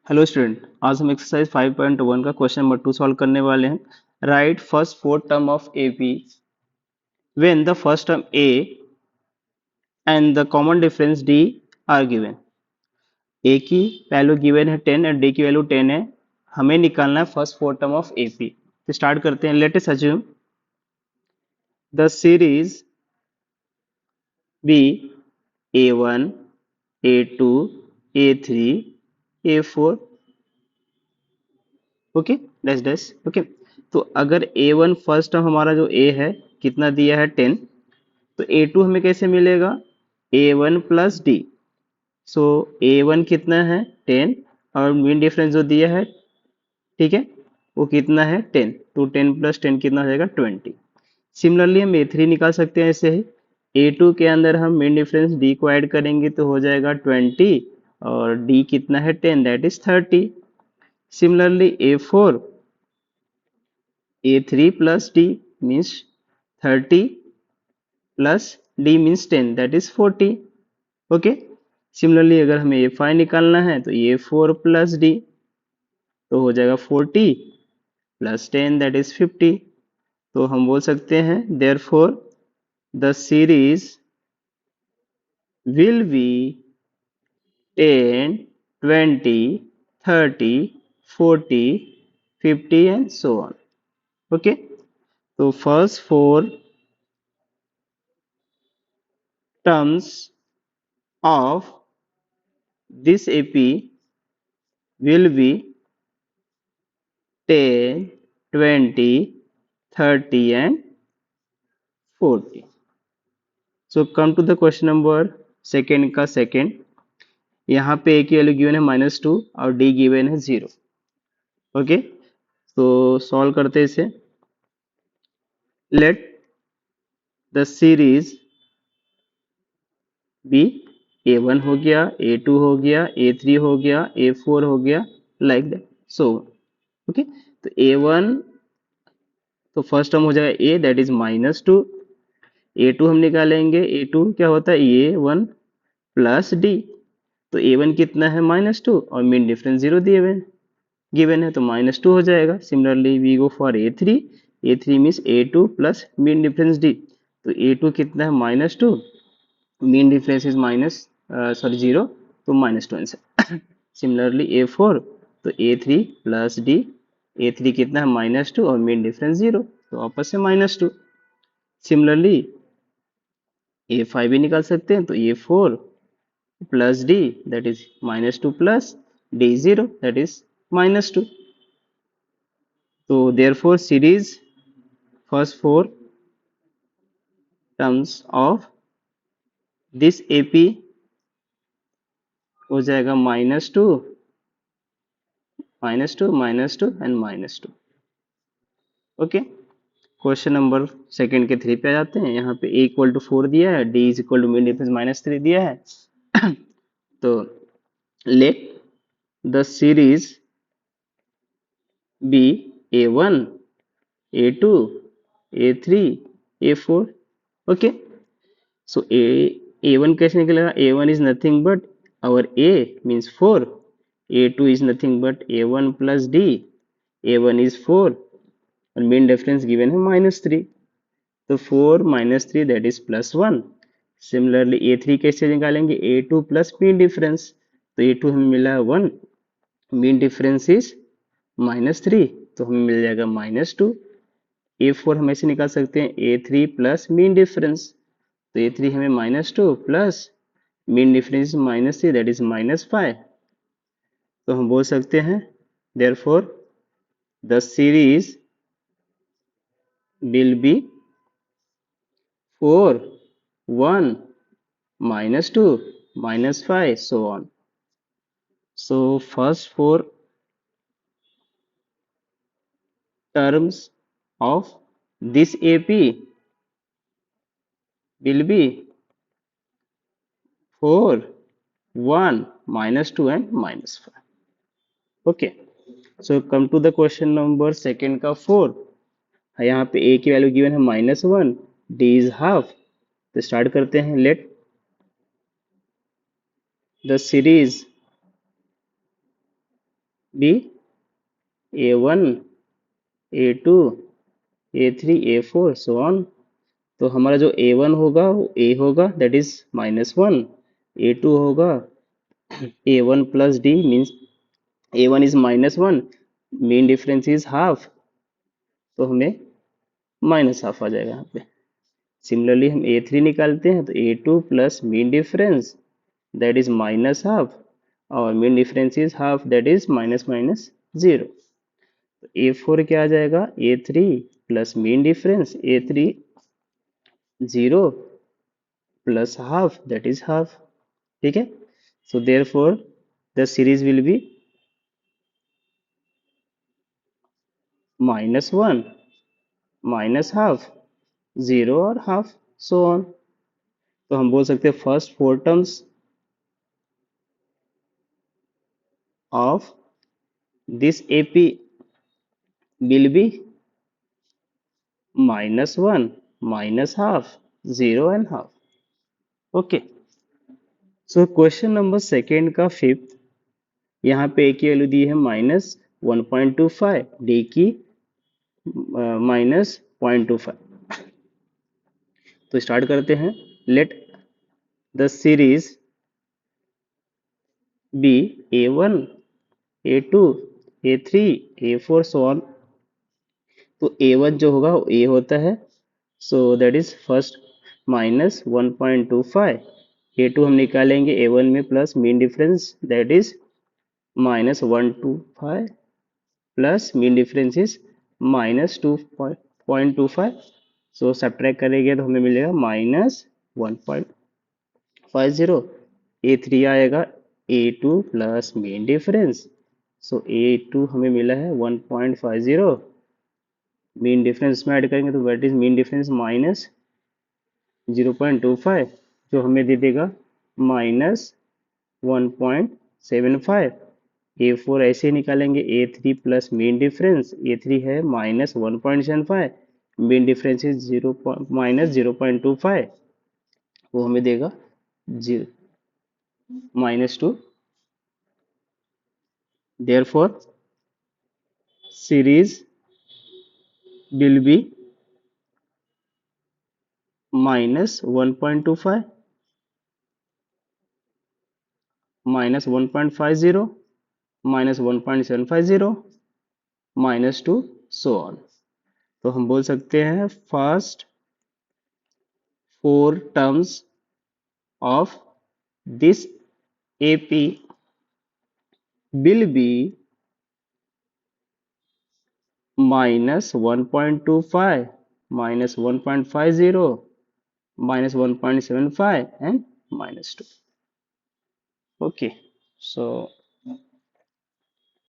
Hello student, आज हम exercise 5.1 का क्वेश्चन नंबर 2 सॉल्व करने वाले हैं। Write first four term of A B when the first term a and the common difference d are given. A की value given है 10 और D की वैल्यू 10 है। हमें निकालना है first four term of A P. तो स्टार्ट करते हैं। Let us assume the series be a1 a2 a3 a4। Okay, dash dash. Okay, तो अगर a1 फर्स्ट टर्म हमारा जो a है कितना दिया है 10, तो a2 हमें कैसे मिलेगा a1 प्लस डी। सो a1 कितना है 10 और मीन डिफरेंस जो दिया है, ठीक है, वो कितना है 10। तो 10 प्लस 10 कितना हो जाएगा 20। सिमिलरली हम a3 निकाल सकते हैं ऐसे ही। a2 के अंदर हम मीन डिफरेंस d को ऐड करेंगे तो हो जाएगा 20 और d कितना है 10, that is 30। Similarly a4 a3 plus d means 30 plus d means 10, that is 40। Okay, similarly अगर हमें a5 निकालना है तो a4 plus d तो हो जाएगा 40 plus 10, that is 50। तो हम बोल सकते हैं therefore the series will be 10 20 30 40 50 and so on। Okay, तो first four terms of this AP will be 10, 20, 30 and 40। So come to the question number second का सेकेंड। यहाँ पे ए की वैल्यू गिवन है -2 और डी गिवन है 0। ओके, तो solve करते हैं इसे। Late the series be a1 हो गया, a2 हो गया, a3 हो गया, a4 हो गया, लाइक दैट सो। ओके, तो a1 तो फर्स्ट टर्म हो जाएगा a, दैट इज -2। a2 हम निकालेंगे, a2 क्या होता है a1 प्लस डी। तो a1 कितना है -2 और मीन डिफरेंस 0 दिए हुए गिवन है तो -2 हो जाएगा। Similarly we go for a3। a3 means a2 plus mean difference d। तो a2 कितना है -2, मीन डिफरेंस इज -0, तो -2 आंसर। सिमिलरली a4 तो a3 प्लस d। a3 कितना है -2 और मीन डिफरेंस 0, तो आपस में -2। सिमिलरली a5 भी निकाल सकते हैं, तो a4 plus d that is -2 plus d 0 that is -2। तो therefore series first four terms of this AP हो जाएगा -2 -2 and -2। Okay, question number second के 3 पे आ जाते हैं। यहाँ पे a इक्वल टू 4 दिया है, d is equal to mean difference -3 दिया है। तो let the series be a1 a2 a3 a4। Okay, so a1 कैसे निकलेगा, a1 is nothing but our a means 4, a2 is nothing but a1 plus d, a1 is 4 और mean difference given है -3, तो 4 -3 that is +1। Similarly a3 कैसे निकालेंगे, a2 plus mean difference, तो a2 हमें मिला है 1, मीन डिफरेंस इज -3, तो हमें मिल जाएगा -2। a4 हम ऐसे निकाल सकते हैं a3 प्लस मीन डिफरेंस, तो a3 हमें -2 plus mean difference -3 that is -5। तो हम बोल सकते हैं therefore the series will be 4 1 -2 -5 so on। So first four terms of this AP will be 4 1 -2 and -5। Okay, so come to the question number second का 4। यहाँ पे a की value given है -1, d इज हाफ। तो start करते हैं। Let the series be a1, a2, a3, a4 so on. तो हमारा जो a1 होगा वो a होगा दैट इज -1, a2 होगा a1 plus d means a1 is -1, mean difference is half, तो हमें -½ आ जाएगा यहाँ पे। सिमिलरली हम a3 निकालते हैं तो a2 plus mean difference that is -½ और mean difference is half that is -0। तो a4 क्या आ जाएगा, a3 plus mean difference a3 0 plus half that is half. ठीक है, so therefore the series will be -1, -½ 0 और हाफ सो ऑन। तो हम बोल सकते हैं first 4 terms of this AP will be -1, -½ 0 and half। Okay, so question number second का fifth, यहाँ पे A की वैल्यू दी है -1.25, D की -0.25। तो स्टार्ट करते हैं। Let the series be A1, A2, A3, A4 so on. तो A1 जो होगा वो A होता है, so that is first -1.25। A2 हम निकालेंगे A1 में plus mean difference that is -125 plus mean difference is -2.25। So subtract करेंगे तो हमें मिलेगा -1.50। A3 आएगा A2 प्लस मीन डिफरेंस, सो A2 हमें मिला है 1.50। मीन डिफरेंस में ऐड करेंगे तो दैट इज मीन डिफरेंस -0.25 जो हमें दे देगा -1.75। A4 ऐसे ही निकालेंगे, A3 plus mean difference A3 है -1.75, मीन डिफरेंस इज -0.25, वो हमें देगा -2। Therefore series will be -1.25, -1.50, -1.750, -2 so on. तो हम बोल सकते हैं first 4 terms of this AP will be -1.25, -1.50, -1.75 and -2। Okay, so